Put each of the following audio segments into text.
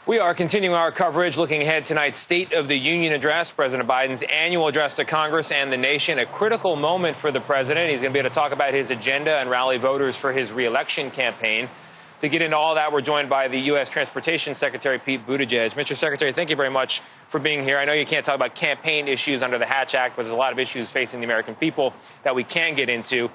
We are continuing our coverage, looking ahead tonight's State of the Union address, President Biden's annual address to Congress and the nation, a critical moment for the president. He's going to be able to talk about his agenda and rally voters for his reelection campaign. To get into all that, we're joined by the U.S. Transportation Secretary Pete Buttigieg. Mr. Secretary, thank you very much for being here. I know you can't talk about campaign issues under the Hatch Act, but there's a lot of issues facing the American people that we can get into.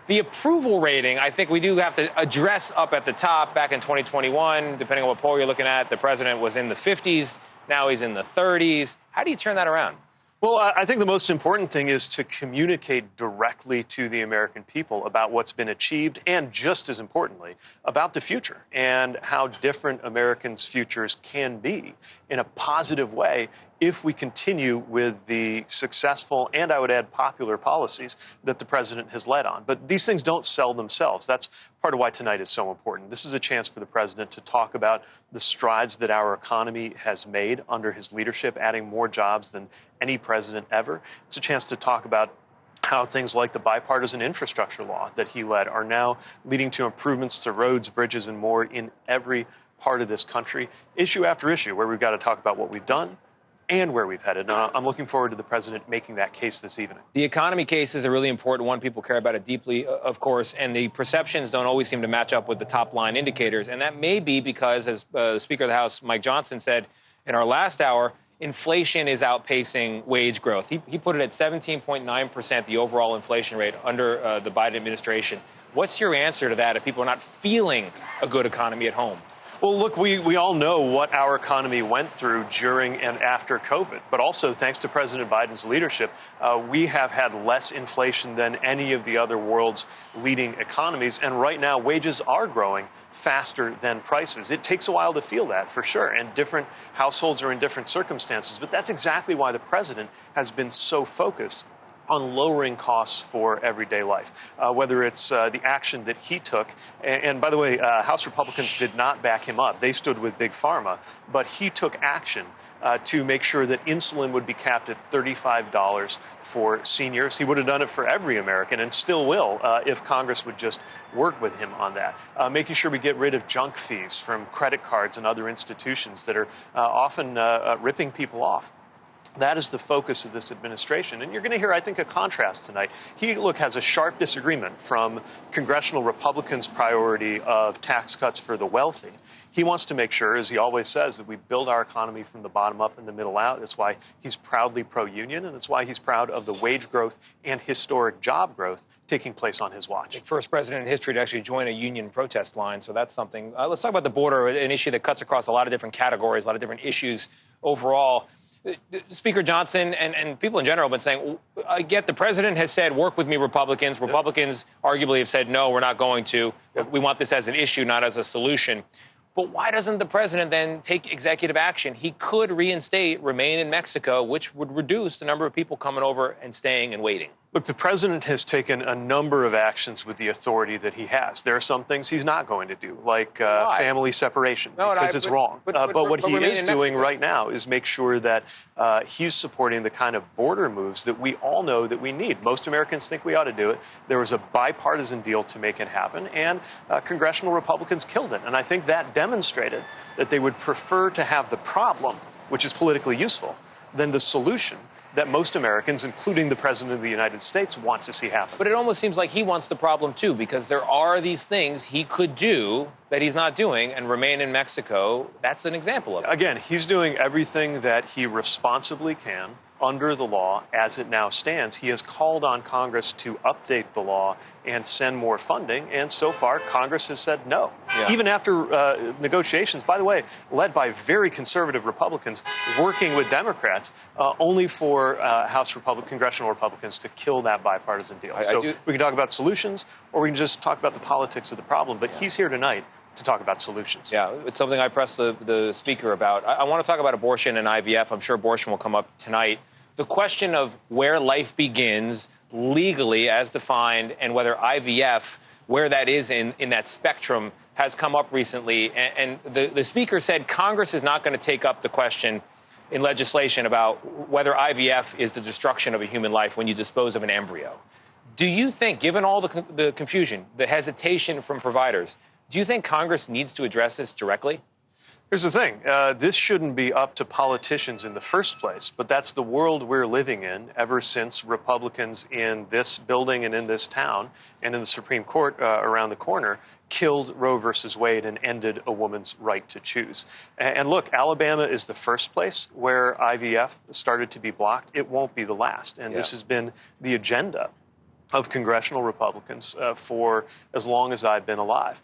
The approval rating, I think we do have to address up at the top. Back in 2021, depending on what poll you're looking at, the president was in the 50s. Now he's in the 30s. How do you turn that around? Well, I think the most important thing is to communicate directly to the American people about what's been achieved and, just as importantly, about the future and how different Americans' futures can be in a positive way if we continue with the successful and, I would add, popular policies that the president has led on. But these things don't sell themselves. That's part of why tonight is so important. This is a chance for the president to talk about the strides that our economy has made under his leadership, adding more jobs than any president ever. It's a chance to talk about how things like the bipartisan infrastructure law that he led are now leading to improvements to roads, bridges, and more in every part of this country, issue after issue, where we've got to talk about what we've done and where we've headed. I'm looking forward to the president making that case this evening. The economy case is a really important one. People care about it deeply, of course, and the perceptions don't always seem to match up with the top-line indicators. And that may be because, as the Speaker of the House, Mike Johnson, said in our last hour, inflation is outpacing wage growth. He put it at 17.9%, the overall inflation rate under the Biden administration. What's your answer to that if people are not feeling a good economy at home? Well, look, we all know what our economy went through during and after COVID, but also thanks to President Biden's leadership, we have had less inflation than any of the other world's leading economies. And right now, wages are growing faster than prices. It takes a while to feel that, for sure, and different households are in different circumstances. But that's exactly why the president has been so focused on lowering costs for everyday life, whether it's the action that he took. And by the way, House Republicans did not back him up. They stood with Big Pharma. But he took action to make sure that insulin would be capped at $35 for seniors. He would have done it for every American and still will if Congress would just work with him on that. Making sure we get rid of junk fees from credit cards and other institutions that are often ripping people off. That is the focus of this administration. And you're going to hear, I think, a contrast tonight. He, has a sharp disagreement from congressional Republicans' priority of tax cuts for the wealthy. He wants to make sure, as he always says, that we build our economy from the bottom up and the middle out. That's why he's proudly pro-union, and that's why he's proud of the wage growth and historic job growth taking place on his watch. First president in history to actually join a union protest line, so that's something. Let's talk about the border, an issue that cuts across a lot of different categories, a lot of different issues overall. Speaker Johnson and people in general have been saying, I get the president has said, work with me, Republicans. Republicans arguably have said, no, we're not going to. We want this as an issue, not as a solution. But why doesn't the president then take executive action? He could reinstate remain in Mexico, which would reduce the number of people coming over and staying and waiting. Look, the president has taken a number of actions with the authority that he has. There are some things he's not going to do, like family separation, because it's wrong. But what he is doing right now is make sure that he's supporting the kind of border moves that we all know that we need. Most Americans think we ought to do it. There was a bipartisan deal to make it happen, and congressional Republicans killed it. And I think that demonstrated that they would prefer to have the problem, which is politically useful, than the solution that most Americans, including the President of the United States, want to see happen. But it almost seems like he wants the problem, too, because there are these things he could do that he's not doing and remain in Mexico. That's an example of it. Again, he's doing everything that he responsibly can under the law as it now stands. He has called on Congress to update the law and send more funding, and so far Congress has said no. Yeah. Even after negotiations, by the way, led by very conservative Republicans working with Democrats, only for congressional Republicans to kill that bipartisan deal. We can talk about solutions, or we can just talk about the politics of the problem, but he's here tonight to talk about solutions. Yeah, it's something I pressed the speaker about. I want to talk about abortion and IVF. I'm sure abortion will come up tonight. The question of where life begins legally as defined and whether IVF, where that is in that spectrum, has come up recently. And the speaker said Congress is not going to take up the question in legislation about whether IVF is the destruction of a human life when you dispose of an embryo. Do you think, given all the confusion, the hesitation from providers, do you think Congress needs to address this directly? Here's the thing. This shouldn't be up to politicians in the first place, but that's the world we're living in ever since Republicans in this building and in this town and in the Supreme Court around the corner killed Roe versus Wade and ended a woman's right to choose. And look, Alabama is the first place where IVF started to be blocked. It won't be the last. And this has been the agenda of congressional Republicans for as long as I've been alive.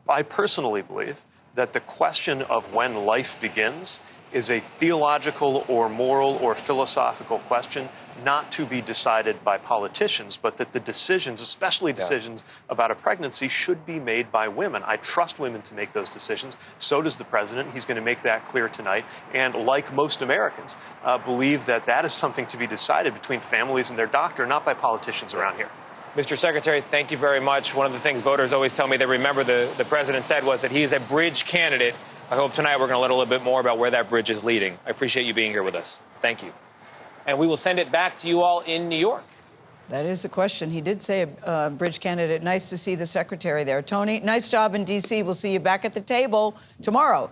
I personally believe that the question of when life begins is a theological or moral or philosophical question not to be decided by politicians, but that the decisions, especially decisions about a pregnancy, should be made by women. I trust women to make those decisions. So does the president. He's going to make that clear tonight. And like most Americans, believe that that is something to be decided between families and their doctor, not by politicians around here. Mr. Secretary, thank you very much. One of the things voters always tell me they remember the president said was that he is a bridge candidate. I hope tonight we're going to learn a little bit more about where that bridge is leading. I appreciate you being here with us. Thank you. And we will send it back to you all in New York. That is the question. He did say a bridge candidate. Nice to see the secretary there. Tony, nice job in D.C. We'll see you back at the table tomorrow.